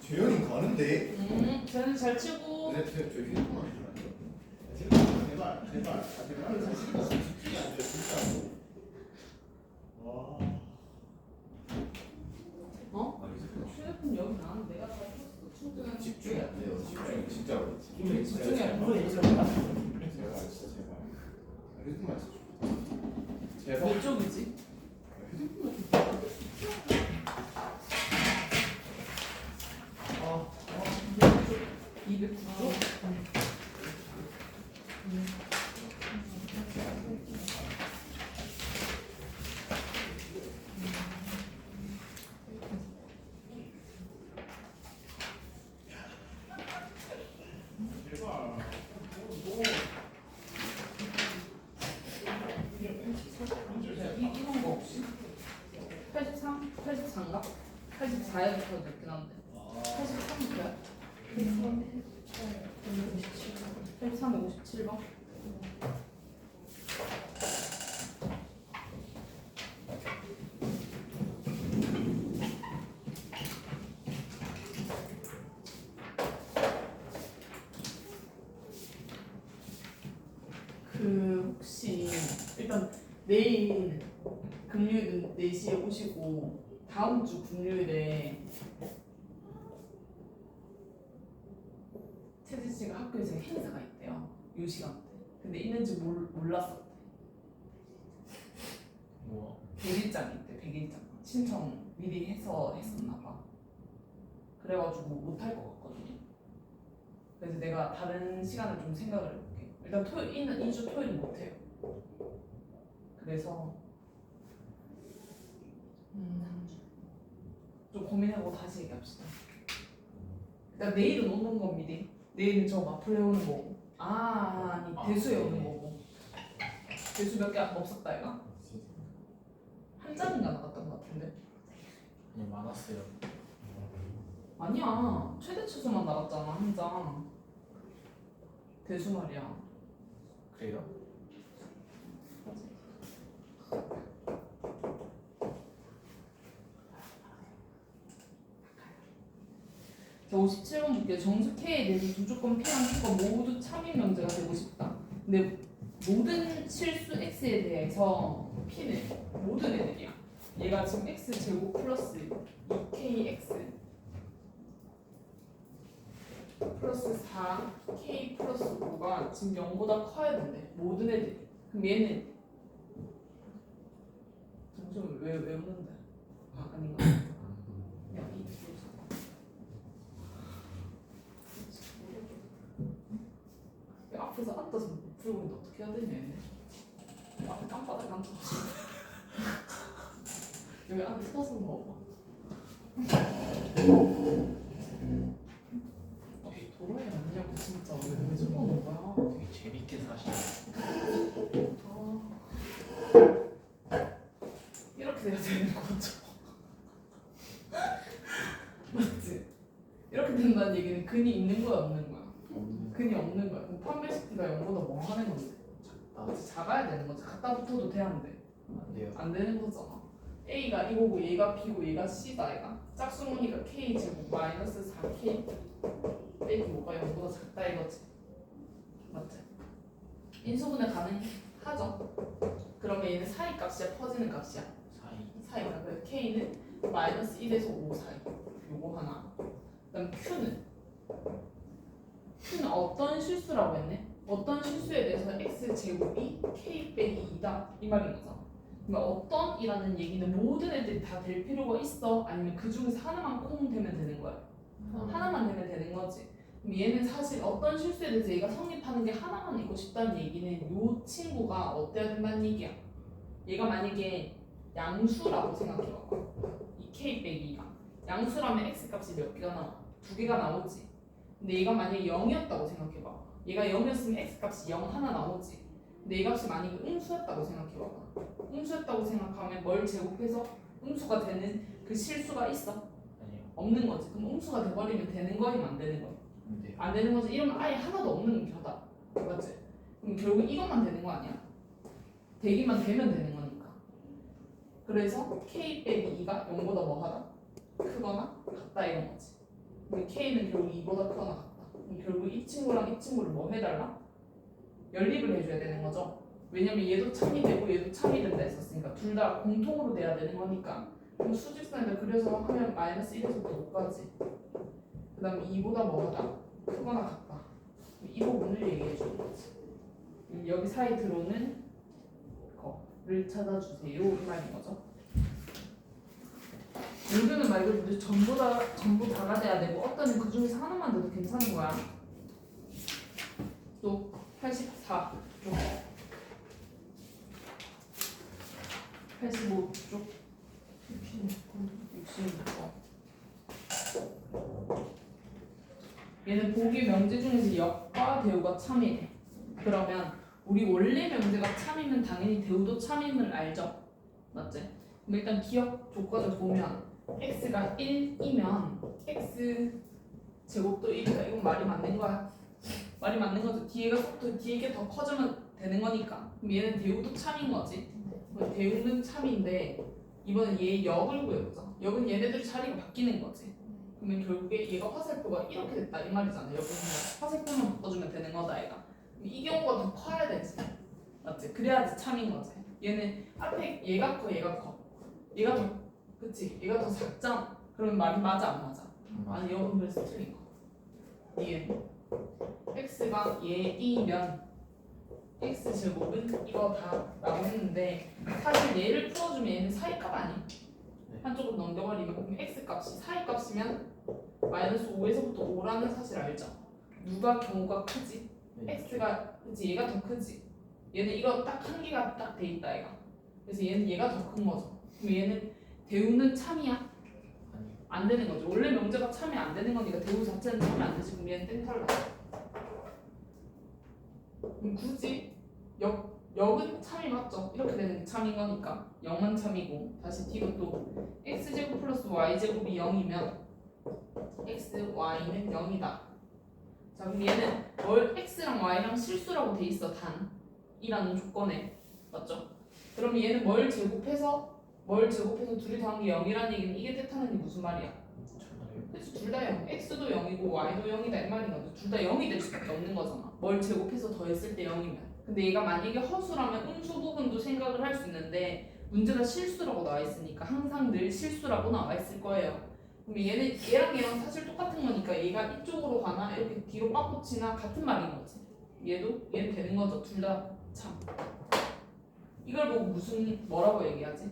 재현이 가는데? 쟤는 잘 치고. 저 휴대폰 안 주라니까. 제발. 집중이 안 돼, 진짜로. 와. 어? 휴대폰 여기 나는 내가 다 켰어. 충분한 집중이 안 돼요. 진짜로. 집중이 안 돼. 제발, 진짜 제발. 휴대폰만 줘. 제발. 몇 쪽이지? 휴대폰만 줘. 209쪽? 이런 거 없이 83? 84인가? 84에부터 됐긴 한데 83부터야? 83, 57번? 혹시 일단 내일 금요일 4시에 오시고 다음 주 금요일에 채지 씨가 학교에서 행사가 있대요. 요 시간대. 근데 있는지 몰랐었대. 뭐? 100일장 있대. 100일장. 신청 미리 해서 했었나 봐. 그래가지고 못할 것 같거든요. 그래서 내가 다른 시간을 좀 생각을 해볼게. 일단 있는 2주 토요일 못해요. 그래서 좀 고민하고 다시 얘기합시다. 일단 내일은 오는 건 미리. 내일은 저 마플에 오는 거고. 아니 대수에 오는 거고. 대수 몇 개 없었다 얘가? 한 장인가 나갔던 것 같은데. 아니 많았어요. 아니야 최대 추수만 나갔잖아 한 장. 대수 말이야. 그래요? 자 57번 볼게요. 정수 K에 대해서 무조건 P랑 Q가 모두 참인 명제가 되고 싶다. 근데 모든 실수 X에 대해서 P는 모든 애들이야. 얘가 지금 X 제곱 플러스 2KX 플러스 4K 플러스 5가 지금 0보다 커야 된대. 모든 애들이. 그럼 얘는 잠시만 왜 웃는데? 아 아닌가? 여기 앞에서 앉아서 못 풀고 있는데 어떻게 해야 되냐 얘네. 앞에 깜빡이 앉아. 여기 안에 서서 먹어봐. 도로에 아니냐고 진짜 왜 저러는 거야? 되게 재밌게 사시네. 이렇게 돼야 되는 거죠. 맞지? 이렇게 된다는 얘기는 근이 있는 거야 없는 거야? 근이 없는 거야. 그럼 판매식비가 0보다 뭐 하는 건데? 작아야 되는 거지. 갖다 붙어도 돼 안 돼? 안 돼요. 안 되는 거잖아. A가 이거고 얘가 B고 얘가 C다 얘가. 짝수무늬가 K 제곱 마이너스 4K 빼기 5가 0보다 작다 이거지. 맞지? 인수분해 가능하죠? 그러면 얘는 사이 값이야 퍼지는 값이야? 사이가. 그래서 K는 마이너스 1에서 5 사이. 요거 하나. 그다음 Q는 어떤 실수라고 했네? 어떤 실수에 대해서 x 제곱이 k 빼기 2다 이 말인 거잖아. 그러니까 어떤이라는 얘기는 모든 애들이 다 될 필요가 있어? 아니면 그 중에서 하나만 콩 되면 되는 거야? 하나만 되면 되는 거지. 그럼 얘는 사실 어떤 실수에 대해서 얘가 성립하는 게 하나만 있고 싶다는 얘기는 요 친구가 어때야 된다는 얘기야. 얘가 만약에 양수라고 생각해봐봐. 이 k 빼기 2가 양수라면 x 값이 몇 개가 나와? 2개가 나오지. 근데 얘가 만약에 0이었다고 생각해봐. 얘가 0이었으면 x값이 0 하나 나오지. 근데 이 값이 만약에 음수였다고 생각해봐봐. 음수였다고 생각하면 뭘 제곱해서 음수가 되는 그 실수가 있어? 아니요. 없는 거지. 그럼 음수가 돼버리면 되는 거임 안 되는 거야? 안 돼요. 안 되는 거지. 이러면 아예 하나도 없는 표다. 맞지? 그럼 결국 이것만 되는 거 아니야? 되기만 되면 되는 거니까. 그래서 k 빼기 2가 0보다 뭐 하다? 크거나 같다 이런 거지. 근데 K는 결국 2보다 크거나 같다. 그럼 결국 이 친구랑 이 친구를 뭐 해달라? 연립을 해줘야 되는 거죠. 왜냐면 얘도 참이 되고 얘도 참이 된다 했었으니까 둘 다 공통으로 돼야 되는 거니까. 그럼 수직선에다 그려서 하면 마이너스 1에서부터 5까지. 그 다음에 2보다 뭐하다? 크거나 같다. 이 부분을 얘기해 주는 거지. 여기 사이 들어오는 거를 찾아주세요 이 말인 거죠. 여기는 말 그대로 전부 다가 돼야 되고 어떤 그 중에서 하나만 돼도 괜찮은 거야. 또 84쪽 85쪽 66쪽 얘는 보기 명제 중에서 역과 대우가 참이래. 그러면 우리 원래 명제가 참이면 당연히 대우도 참임을 알죠. 맞지? 그럼 일단 기억 조건을 보면 x가 1이면 x 제곱도 1이다. 이건 말이 맞는 거야. 말이 맞는 거죠. 뒤에 더 커지면 되는 거니까. 그럼 얘는 대우도 참인 거지. 그럼 대우는 참인데 이번엔 얘 역을 구해보자. 역은 얘네들 자리가 바뀌는 거지. 그러면 결국에 얘가 화살표가 이렇게 됐다 이 말이잖아. 여기 화살표만 바꿔주면 되는 거다 얘가. 이 경우가 더 커야 되지. 맞지? 그래야지 참인 거지. 얘는 앞에 얘가 커 얘가 커. 얘가 더 그치? 얘가 더 작잖아. 그러면 말이 맞아 안 맞아? 아니 여기 그래서 틀린 거. 얘는 x가 얘이면 x 제곱은 이거 다라고 했는데 사실 얘를 풀어주면 얘는 사이값 아니? 한쪽으로 넘겨버리면 그럼 x 값이 사이 값이면 마이너스 5에서부터 5라는 사실 알죠? 누가 경우가 크지? x가 그치 얘가 더 크지. 얘는 이거 딱 한 개가 딱 돼 있다 얘가. 그래서 얘는 얘가 더 큰 거죠. 그럼 얘는 대우는 참이야? 안 되는 거죠. 원래 명제가 참이 안 되는 거니까 대우 자체는 참이 안 되지. 그럼 얘는 땡탈라. 그럼 굳이 역은 참이 맞죠? 이렇게 되는 게 참인 거니까 0은 참이고 다시 뒤로 또 x제곱 플러스 y제곱이 0이면 x, y는 0이다. 자 그럼 얘는 x랑 y랑 실수라고 돼 있어. 단이라는 조건에 맞죠? 그럼 얘는 뭘 제곱해서 둘이 더한 게 0이라는 얘기는 이게 뜻하는 게 무슨 말이야? 그치 둘 다 0. x도 0이고 y도 0이다 이 말인 거죠. 둘 다 0이 될 수밖에 없는 거잖아. 뭘 제곱해서 더했을 때 0이면. 근데 얘가 만약에 허수라면 음수 부분도 생각을 할 수 있는데 문제가 실수라고 나와 있으니까 항상 늘 실수라고 나와 있을 거예요. 그럼 얘랑 사실 똑같은 거니까 얘가 이쪽으로 가나 이렇게 뒤로 빡붙이나 같은 말인 거지. 얘는 되는 거죠. 둘 다 참. 이걸 보고 뭐라고 얘기하지?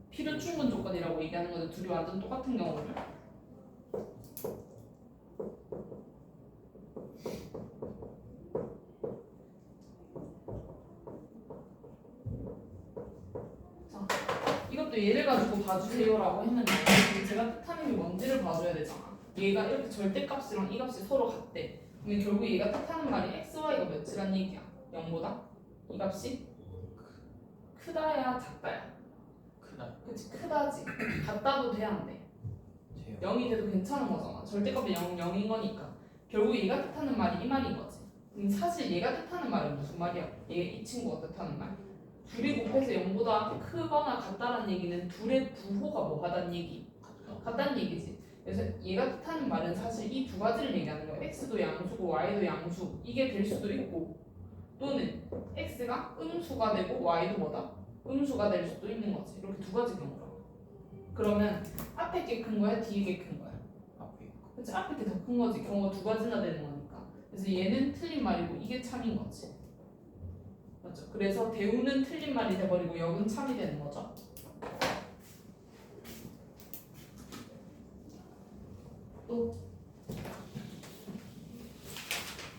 필요 충분 조건이라고 얘기하는 건데 둘이 완전 똑같은 경우를. 자, 이것도 얘를 가지고 봐주세요라고 했는데 제가 뜻하는 게 뭔지를 봐줘야 되잖아. 얘가 이렇게 절대값이랑 이 값이 서로 같대. 근데 결국 얘가 뜻하는 말이 x, y가 몇이란 얘기야? 0보다? 이 값이 크다야 작다야? 크다. 그치 크다지. 같다도 돼 안 돼? 0이 돼도 괜찮은 거잖아. 절대값이 0인 거니까. 결국 얘가 뜻하는 말이 이 말인 거지. 사실 얘가 뜻하는 말은 무슨 말이야? 이 친구가 뜻하는 말. 둘이 곱해서 0보다 크거나 같다는 얘기는 둘의 부호가 뭐 하다는 얘기? 같다는 얘기지. 그래서 얘가 뜻하는 말은 사실 이 두 가지를 얘기하는 거야. x도 양수고 y도 양수. 이게 될 수도 있고 또는 x가 음수가 되고 y도 뭐다? 음수가 될 수도 있는 거지. 이렇게 두 가지 경우라. 그러면 앞에 게 큰 거야? 뒤에 게 큰 거야? 앞에 그치? 앞에 게 더 큰 거지. 경우가 두 가지나 되는 거니까. 그래서 얘는 틀린 말이고 이게 참인 거지. 맞죠? 그래서 대우는 틀린 말이 돼버리고 역은 참이 되는 거죠. 또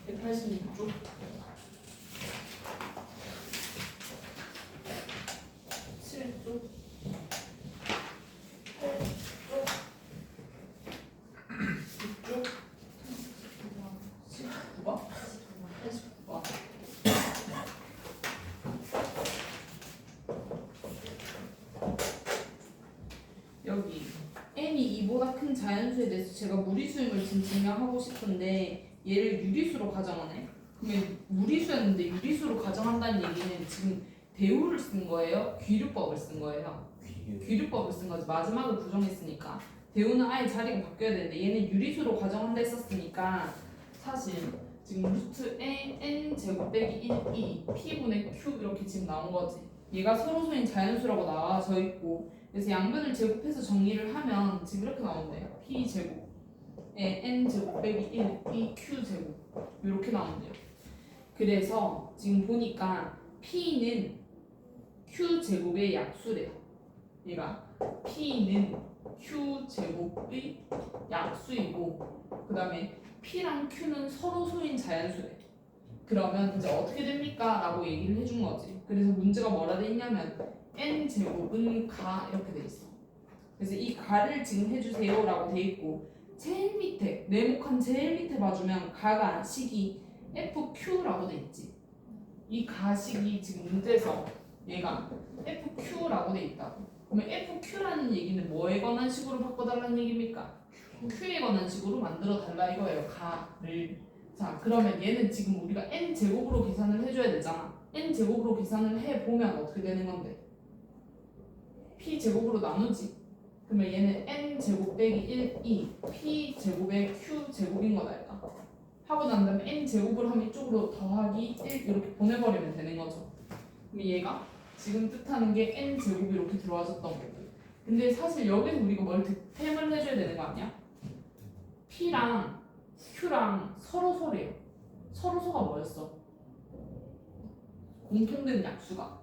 186쪽 7쪽 8쪽 6쪽 19번 89번 여기 n이 2보다 큰 자연수에 대해서 제가 무리수임을 지금 증명하고 싶은데 얘를 유리수로 가정하네. 그러면 무리수였는데 유리수로 가정한다는 얘기는 지금 대우를 쓴 거예요? 귀류법을 쓴 거예요? 귀류법을 쓴 거지. 마지막을 부정했으니까 대우는 아예 자리가 바뀌어야 되는데 얘는 유리수로 가정한다 했었으니까 사실 지금 루트에 n제곱 빼기 1이 p분의 q 이렇게 지금 나온 거지. 얘가 서로소인 자연수라고 나와져 있고 그래서 양변을 제곱해서 정리를 하면 지금 이렇게 나온대요. p제곱에 n제곱 빼기 1이 q제곱 이렇게 나온대요. 그래서 지금 보니까 p는 q제곱의 약수래요. 얘가 p는 q제곱의 약수이고 그 다음에 p랑 q는 서로소인 자연수래. 그러면 이제 어떻게 됩니까? 라고 얘기를 해준 거지. 그래서 문제가 뭐라 돼 있냐면 n제곱은 가 이렇게 돼 있어. 그래서 이 가를 지금 해주세요 라고 돼 있고 제일 밑에 네모칸 제일 밑에 봐주면 가가 식이 fq라고 돼 있지. 이 가식이 지금 문제에서 얘가 fq라고 돼 있다고. 그러면 fq라는 얘기는 뭐에 관한 식으로 바꿔달라는 얘기입니까? q에 관한 식으로 만들어 달라 이거예요. 가를. 자 그러면 얘는 지금 우리가 n제곱으로 계산을 해줘야 되잖아. n제곱으로 계산을 해보면 어떻게 되는 건데? p제곱으로 나누지. 그러면 얘는 n제곱 빼기 1이 p제곱의 q제곱인 거다 일단. 하고 난 다음에 n제곱을 하면 이쪽으로 더하기 1 이렇게 보내버리면 되는 거죠. 그럼 얘가 지금 뜻하는 게 n제곱이 이렇게 들어와졌던 거고. 근데 사실 여기서 우리가 뭘 득템을 해줘야 되는 거 아니야? p랑 q랑 서로소래요. 서로소가 뭐였어? 공통된 약수가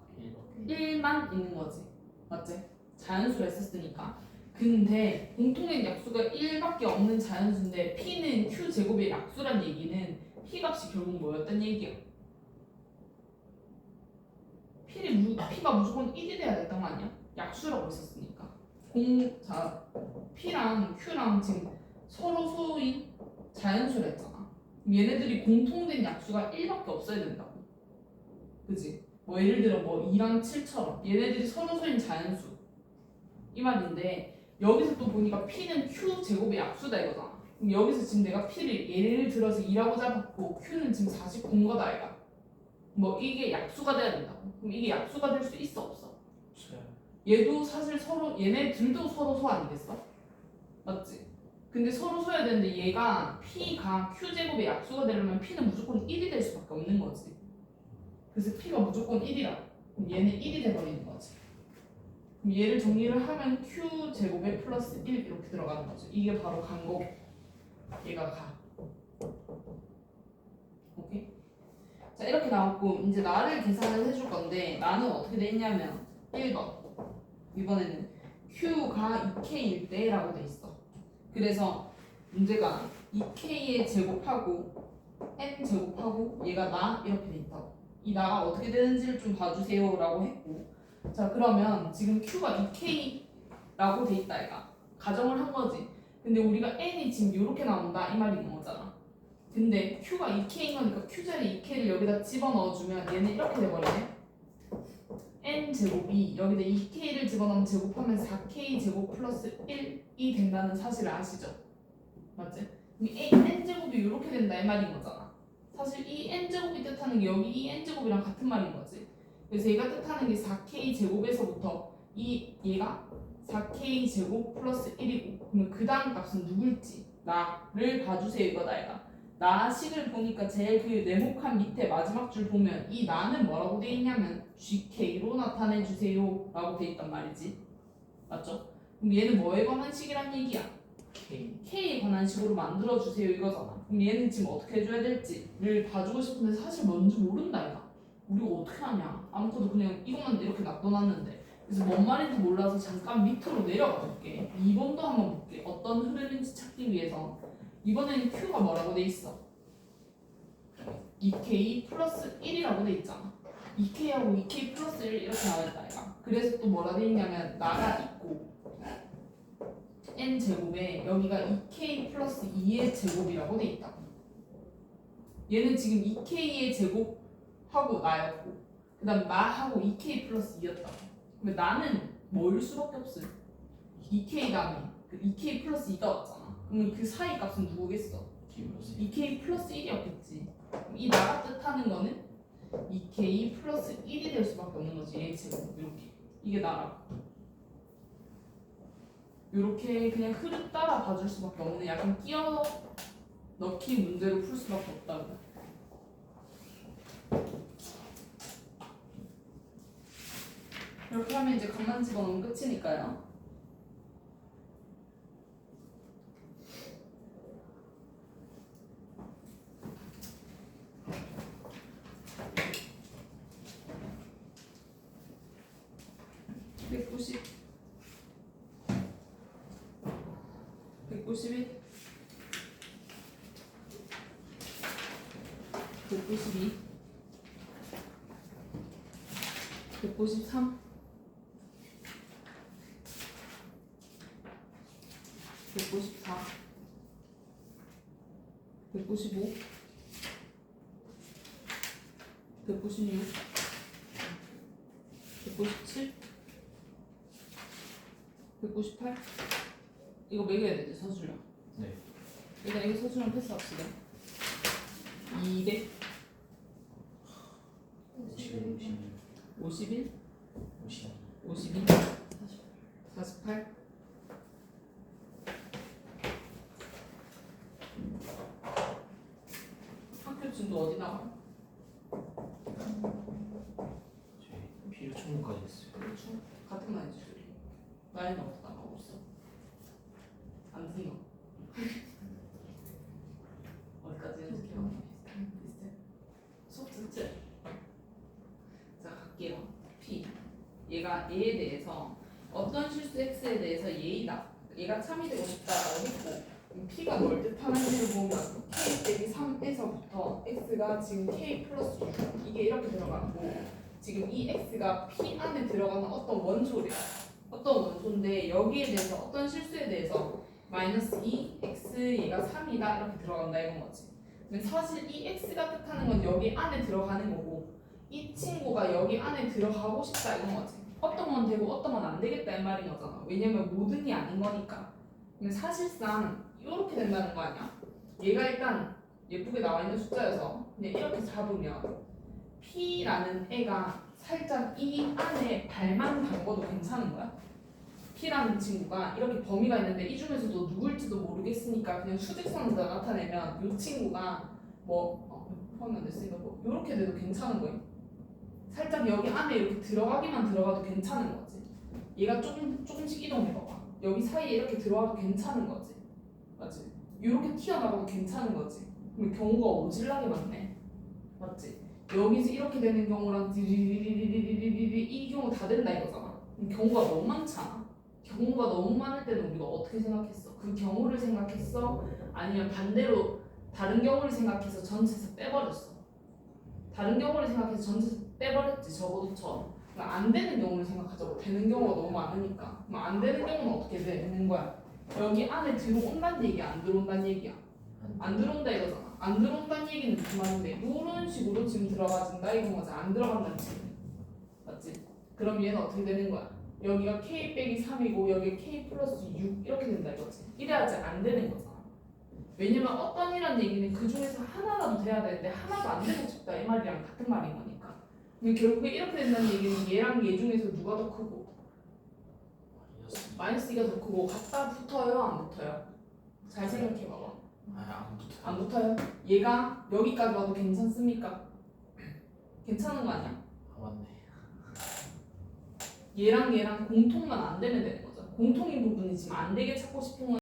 1만 있는 거지. 맞지? 자연수를 했었으니까. 근데 공통된 약수가 1밖에 없는 자연수인데 p는 q제곱의 약수란 얘기는 p 값이 결국 뭐였단 얘기야? p가 무조건 1이 돼야 됐던 거 아니야? 약수라고 했었으니까. 자, p랑 q랑 지금 서로소인 자연수를 했잖아. 얘네들이 공통된 약수가 1밖에 없어야 된다고. 그지? 뭐 예를 들어 뭐 2랑 7처럼 얘네들이 서로소인 자연수 이 말인데 여기서 또 보니까 p는 q제곱의 약수다 이거잖아. 그럼 여기서 지금 내가 p를 예를 들어서 2라고 잡았고 q는 지금 49인거다 이가. 뭐 이게 약수가 돼야 된다고. 그럼 이게 약수가 될 수 있어 없어? 얘도 사실 서로 얘네들도 서로소 아니겠어? 맞지? 근데 서로소야 되는데 얘가 p가 q제곱의 약수가 되려면 p는 무조건 1이 될 수밖에 없는 거지. 그래서 p가 무조건 1이라. 그럼 얘는 1이 돼버리는 거지. 그럼 얘를 정리를 하면 q제곱에 플러스 1 이렇게 들어가는 거죠. 이게 바로 간 거고 얘가 가. 오케이? 자 이렇게 나왔고 이제 나를 계산을 해줄 건데 나는 어떻게 돼 있냐면 1번 이번에는 q가 2k일 때 라고 돼 있어. 그래서 문제가 2k의 제곱하고 n 제곱하고 얘가 나 이렇게 돼 있다고. 이 나가 어떻게 되는지를 좀 봐주세요 라고 했고 자 그러면 지금 q가 2k라고 돼 있다 얘가 가정을 한 거지. 근데 우리가 n이 지금 이렇게 나온다 이 말인 거잖아. 근데 q가 2k인 거니까 q자리 2k를 여기다 집어넣어주면 얘는 이렇게 돼버리네. n제곱이 여기다 2k를 집어넣으면 제곱하면 4k 제곱 플러스 1이 된다는 사실을 아시죠? 맞지? 그럼 n제곱이 이렇게 된다 이 말인 거잖아. 사실 이 n제곱이 뜻하는 게 여기 이 n제곱이랑 같은 말인 거지. 그래서 얘가 뜻하는 게 4k 제곱에서부터 얘가 4k 제곱 플러스 1이고 그러면 그 다음 값은 누굴지 나를 봐주세요 이거다 얘가. 나 식을 보니까 제일 그 네모칸 밑에 마지막 줄 보면 이 나는 뭐라고 돼 있냐면 GK로 나타내 주세요 라고 돼 있단 말이지. 맞죠? 그럼 얘는 뭐에 관한 식이란 얘기야? K에 관한 식으로 만들어 주세요 이거잖아. 그럼 얘는 지금 어떻게 해줘야 될지를 봐주고 싶은데 사실 뭔지 모른다 얘가. 우리가 어떻게 하냐? 아무것도 그냥 이것만 이렇게 놔둬놨는데. 그래서 뭔 말인지 몰라서 잠깐 밑으로 내려가 볼게. 2번도 한번 볼게. 어떤 흐름인지 찾기 위해서. 이번에는 Q가 뭐라고 돼 있어? 2K 플러스 1이라고 돼 있잖아. 2K하고 2K 플러스 1 이렇게 나와있다 얘가. 그래서 또 뭐라 돼 있냐면 나가 있고 n제곱에 여기가 2K 플러스 2의 제곱이라고 돼 있다. 얘는 지금 2K의 제곱하고 나였고 그 다음 나하고 2K 플러스 2였다. 근데 나는 뭐일 수밖에 없어요. 2K 다음에 그 2K 플러스 2가 왔잖아. 그러면 그 사이 값은 누구겠어? 2K 플러스 1이었겠지. 이 나가 뜻하는 거는 2K 플러스 1이 될 수밖에 없는 거지. 얘 제곱 이렇게. 이게 나라고. 이렇게 그냥 흐름 따라 봐줄 수밖에 없는 약간 끼어 넣기 문제로 풀 수밖에 없다고. 이렇게 하면 이제 값만 집어넣으면 끝이니까요. (190) 191 192 193 194 195 196 197 198 이거 매겨야 되지 서술형. 네. 일단 이거 서술형 패스합시다. 200 51, 51 52, 52 48 학교 진도 어디 나가요? 저희 필요 충분까지 했어요. 그렇죠. 같은 말이지 둘이. 나이는 어디 나가고 있어? 안 듣나? 어디까지 연습해봐. 비슷해. 수업 듣지? 자 갈게요. P 얘가 A에 대해서 어떤 실수 X에 대해서 예의다. 얘가 참이 되고 싶다라고 했고 P가 뭘 뜻하는지를 보면 K 빼기 3에서부터 X가 지금 K 플러스 6 이게 이렇게 들어가고 지금 이 X가 P 안에 들어가는 어떤 원소래요. 어떤 원소인데 여기에 대해서 어떤 실수에 대해서 마이너스 2 X 얘가 3이다 이렇게 들어간다 이건 거지. 근데 사실 이 X가 뜻하는 건 여기 안에 들어가는 거고 이 친구가 여기 안에 들어가고 싶다 이건 거지. 어떤 건 되고 어떤 건 안 되겠다 이 말인 거잖아. 왜냐면 모든이 아닌 거니까. 근데 사실상 이렇게 된다는 거 아니야? 얘가 일단 예쁘게 나와 있는 숫자여서 그냥 이렇게 잡으면 P라는 애가 살짝 이 안에 발만 담궈도 괜찮은 거야? P라는 친구가 이렇게 범위가 있는데 이 중에서도 누굴지도 모르겠으니까 그냥 수직선에다 나타내면 이 친구가 포함이 안 됐으니까 뭐 이렇게 돼도 괜찮은 거예요. 살짝 여기 안에 이렇게 들어가기만 들어가도 괜찮은 거지. 얘가 조금씩 이동해봐봐. 여기 사이에 이렇게 들어가도 괜찮은 거지. 맞지? 이렇게 튀어나가도 괜찮은 거지. 그럼 경우가 오질나게 많네. 맞지? 여기서 이렇게 되는 경우랑 디리리리리리리리 이 경우 다 된다 이거잖아. 그럼 경우가 너무 많잖아. 경우가 너무 많을 때는 우리가 어떻게 생각했어? 그 경우를 생각했어? 아니면 반대로 다른 경우를 생각해서 전체에서 빼버렸어? 다른 경우를 생각해서 전체에서 빼버렸지 적어도 처음. 그러니까 안 되는 경우를 생각하자고. 되는 경우가 너무 많으니까. 그럼 안 되는 경우는 어떻게 되는 거야? 여기 안에 들어온다는 얘기야? 안 들어온다는 얘기야? 안 들어온다 이거잖아. 안 들어온다는 얘기는 무슨 말인데 이런 식으로 지금 들어가진다 이건 거지. 안 들어간다는 뜻이 맞지? 그럼 얘는 어떻게 되는 거야? 여기가 K 빼기 3이고 여기 K 플러스 6 이렇게 된다 이거지. 이래야지 안 되는 거잖아. 왜냐면 어떤 이란 얘기는 그 중에서 하나라도 돼야 되는데 하나도 안 되고 싶다 이 말이랑 같은 말인 거니까. 근데 결국에 이렇게 된다는 얘기는 얘랑 얘 중에서 누가 더 크고 마이너스 2가 더 크고 같다 붙어요 안 붙어요? 잘 생각해봐봐. 안 붙어요. 안 붙어요? 얘가 여기까지 와도 괜찮습니까? 괜찮은 거 아니야? 맞네. 얘랑 공통만 안 되면 되는 거죠. 공통인 부분이 지금 안 되게 찾고 싶은 건